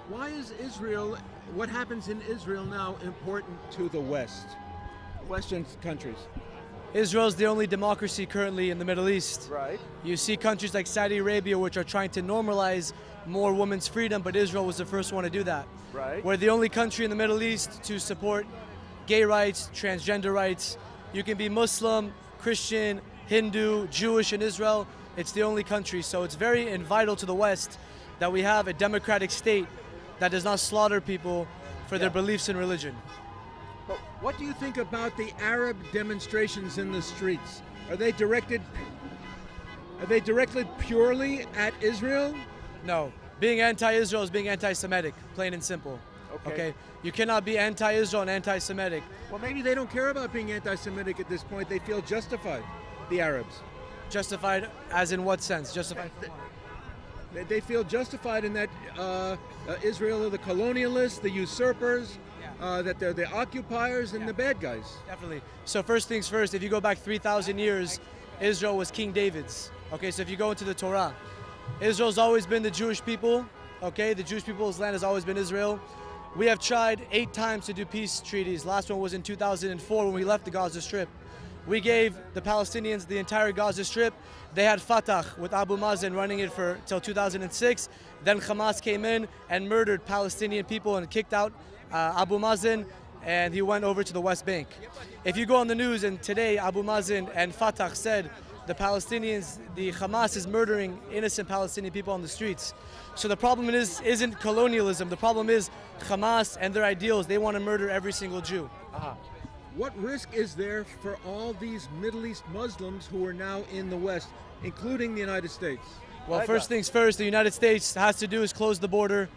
Why is Israel, what happens in Israel now, important to the West, Western countries? Israel is the only democracy currently in the Middle East. Right. You see countries like Saudi Arabia which are trying to normalize more women's freedom, but Israel was the first one to do that. Right. We're the only country in the Middle East to support gay rights, transgender rights. You can be Muslim, Christian, Hindu, Jewish in Israel. It's the only country. So it's very and vital to the West that we have a democratic state that does not slaughter people for their beliefs in religion. But what do you think about the Arab demonstrations in the streets? Are they directed purely at Israel? No. Being anti-Israel is being anti-Semitic, plain and simple. Okay? You cannot be anti-Israel and anti-Semitic. Well, maybe they don't care about being anti-Semitic at this point. They feel justified, the Arabs. Justified as in what sense? Justified. They feel justified in that Israel are the colonialists, the usurpers, that they're the occupiers and the bad guys. Definitely. So first things first, if you go back 3,000 years, Israel was King David's. Okay, so if you go into the Torah, Israel's always been the Jewish people. Okay, the Jewish people's land has always been Israel. We have tried 8 times to do peace treaties. Last one was in 2004 when we left the Gaza Strip. We gave the Palestinians the entire Gaza Strip. They had Fatah with Abu Mazen running it till 2006. Then Hamas came in and murdered Palestinian people and kicked out Abu Mazen, and he went over to the West Bank. If you go on the news, and today Abu Mazen and Fatah said the Palestinians, the Hamas is murdering innocent Palestinian people on the streets. So the problem isn't colonialism. The problem is Hamas and their ideals. They want to murder every single Jew. What risk is there for all these Middle East Muslims who are now in the West, including the United States? Well, first things first, the United States has to do is close the border.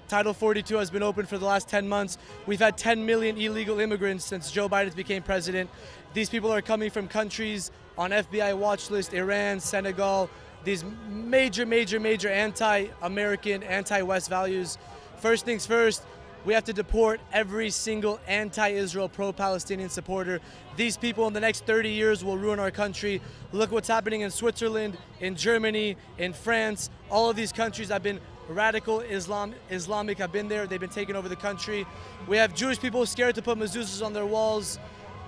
Title 42 has been open for the last 10 months. We've had 10 million illegal immigrants since Joe Biden became president. These people are coming from countries on FBI watch list, Iran, Senegal, these major anti-American, anti-West values. First things first, we have to deport every single anti-Israel, pro-Palestinian supporter. These people in the next 30 years will ruin our country. Look what's happening in Switzerland, in Germany, in France. All of these countries have been radical Islamic have been there. They've been taking over the country. We have Jewish people scared to put mezuzahs on their walls.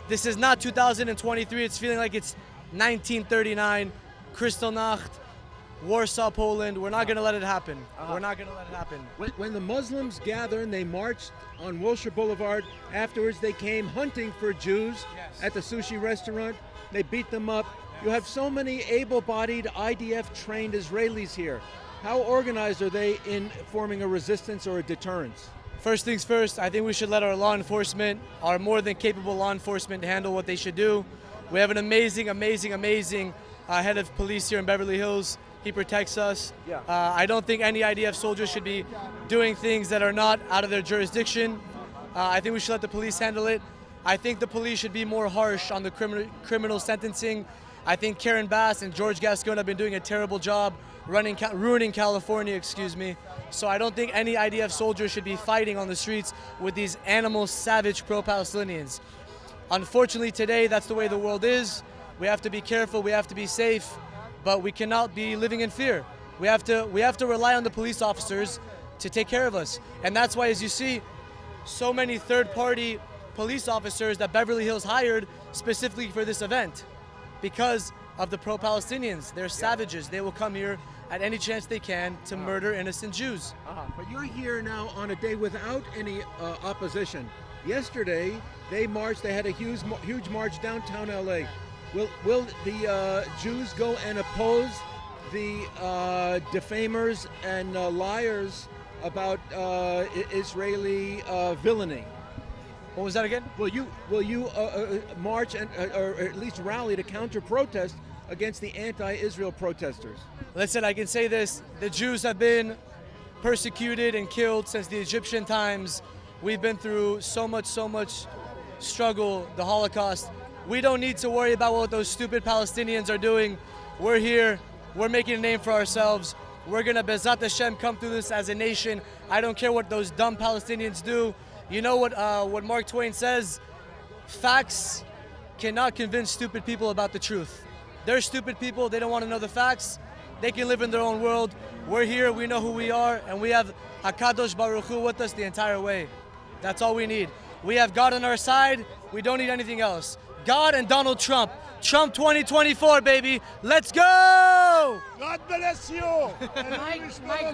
This is not 2023. It's feeling like it's 1939, Kristallnacht, Warsaw, Poland. We're not going to let it happen. We're not going to let it happen. When the Muslims gather and they marched on Wilshire Boulevard, afterwards they came hunting for Jews at the sushi restaurant. They beat them up. You have so many able-bodied IDF-trained Israelis here. How organized are they in forming a resistance or a deterrence? First things first, I think we should let our law enforcement, our more than capable law enforcement, handle what they should do. We have an amazing head of police here in Beverly Hills. He protects us. I don't think any IDF soldier should be doing things that are not out of their jurisdiction. I think we should let the police handle it. I think the police should be more harsh on the criminal sentencing. I think Karen Bass and George Gascon have been doing a terrible job ruining California, So I don't think any IDF soldier should be fighting on the streets with these animal, savage pro-Palestinians. Unfortunately, today, that's the way the world is. We have to be careful, we have to be safe, but we cannot be living in fear. We have to rely on the police officers to take care of us. And that's why, as you see, so many third-party police officers that Beverly Hills hired specifically for this event, because of the pro-Palestinians. They're savages. They will come here at any chance they can to murder innocent Jews. But you're here now on a day without any opposition. Yesterday, they marched. They had a huge march downtown LA. Will the Jews go and oppose the defamers and liars about Israeli villainy? What was that again? Will you march and or at least rally to counter-protest against the anti-Israel protesters? Listen, I can say this. The Jews have been persecuted and killed since the Egyptian times. We've been through so much struggle, the Holocaust. We don't need to worry about what those stupid Palestinians are doing. We're here. We're making a name for ourselves. We're going to, Bezat Hashem, come through this as a nation. I don't care what those dumb Palestinians do. You know what Mark Twain says? Facts cannot convince stupid people about the truth. They're stupid people. They don't want to know the facts. they can live in their own world. We're here, we know who we are, and we have HaKadosh Baruch Hu with us the entire way. That's all we need. We have God on our side. We don't need anything else. God and Donald Trump. Trump 2024, baby. Let's go! God bless you. And we wish